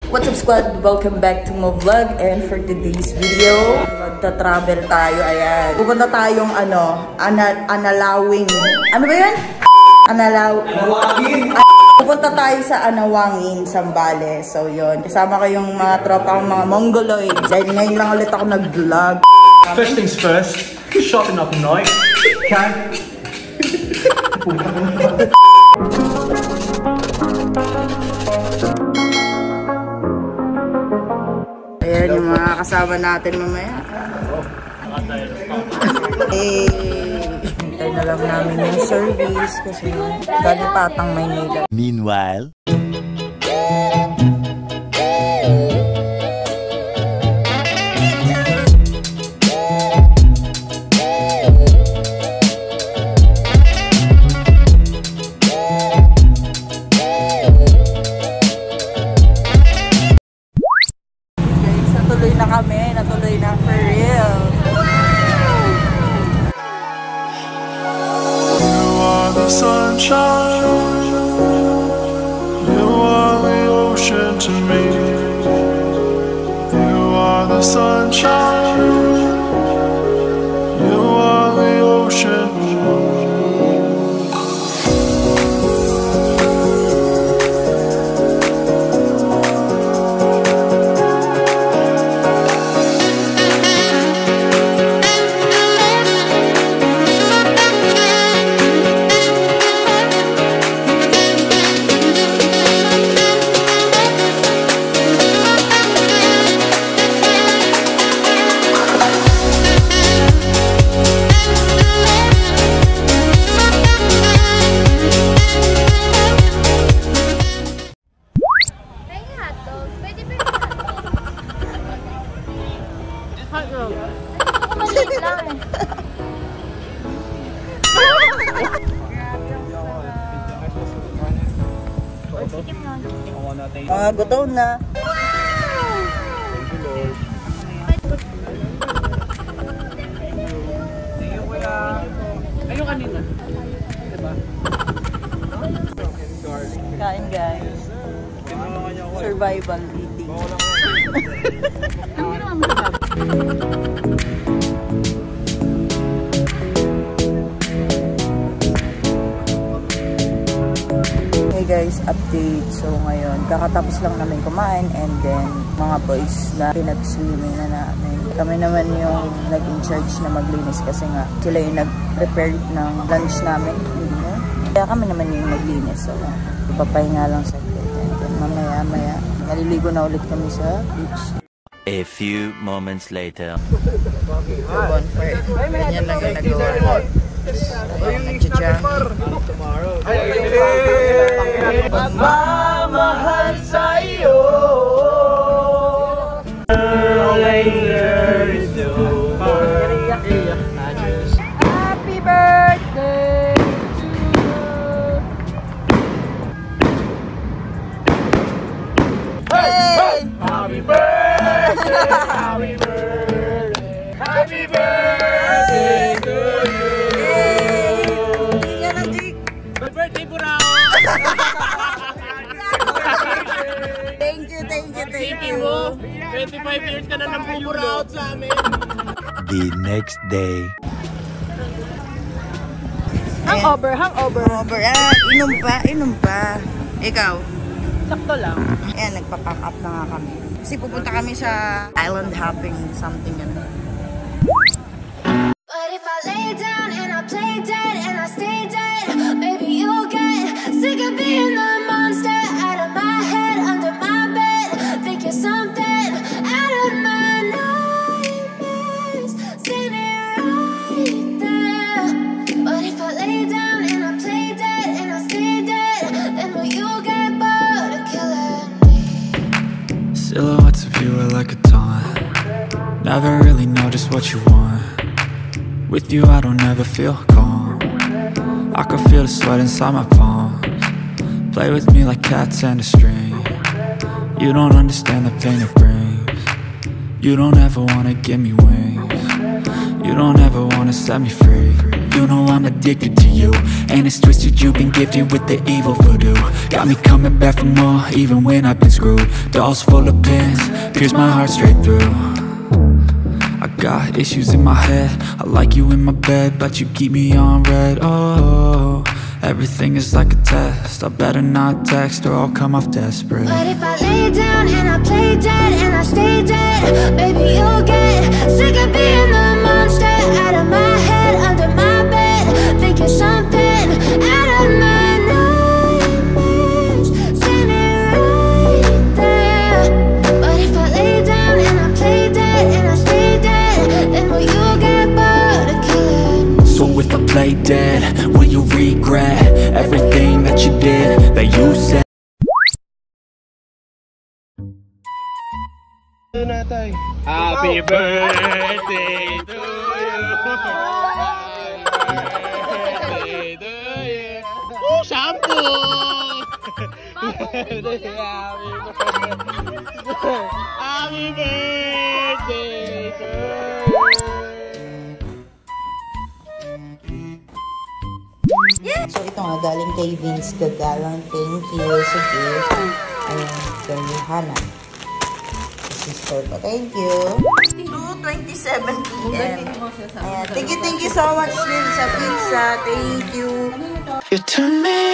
What's up squad? Welcome back to my vlog, and for today's video, magta-travel tayo, ayan. Pupunta tayong Analawing. Ano ba yun? Analawing. Pupunta tayo sa Anawangin, Zambales. So yun, kasama ko yung mga tropa kong mga Mongoloid. Dahil ngayon lang ulit ako nag-vlog. First things first, shopping up night. Okay? Ayan yung mga kasama natin mamaya. Hintay na lang namin yung service kasi galing Patang, Maynila. Meanwhile, natuloy na for real. You are the sunshine, you are the ocean to me. You are the sunshine, you are the ocean. Gutom na. Ayun kanina. Diba? Kain guys. Survival eating. Hey guys, update. So ngayon, kakatapos lang namin kumain and then mga boys na pinag-swimming na namin. Kami naman yung nag-in-charge na maglinis kasi nga sila yung nag-prepare ng lunch namin. Kaya kami naman yung naglinis. So, ipapahinga lang sa kit. And then mamaya, maliligo na ulit kami sa beach. A few moments later. Bonfire. Ganyan lang yung nagawa. Pagmamahal sa'yo, happy birthday to you. Hey! happy birthday, happy birthday, happy birthday to you. Birthday po raw! Thank you. 25 years ka na nang buburaot sa amin. The next day. Hangover. Inom pa. Ikaw? Sakto lang. Ayan, nagpa-pack up na nga kami. Kasi pupunta kami sa island hopping, something yan. But if I lay down and I play dead and I stay dead, maybe you'll get sick of being the monster out of my head, under my bed. Think you're something out of my nightmares, standing right there. But if I lay down and I play dead and I stay dead, then will you get bored of killing me? Silhouettes of you are like a taunt. Never really know just what you want. With you I don't ever feel calm. I can feel the sweat inside my palms. Play with me like cats and a string. You don't understand the pain it brings. You don't ever wanna give me wings. You don't ever wanna set me free. You know I'm addicted to you, and it's twisted, you've been gifted with the evil voodoo. Got me coming back for more, even when I've been screwed. Dolls full of pins, pierce my heart straight through. I got issues in my head, I like you in my bed, but you keep me on red. Oh, everything is like a test, I better not text or I'll come off desperate. But if I lay down and I play dead and I stay dead, baby, you'll get sick of being the monster out of my head, under my bed. Think you're something out of my nightmares, standing right there. But if I lay down and I play dead and I stay dead, then will you get bored of killing? So if I play dead, will you regret everything that you did, that you said? Happy birthday to you. Happy birthday to you. Oh, shampoo! Happy birthday. Happy birthday to you. So ito nga, galing kay Vince Gagalang. Thank you sa gift. Ayan, kay Hannah. Sister ko. Thank you. 2:27 p.m. Ayan. Thank you so much din sa pizza. Thank you. You turn me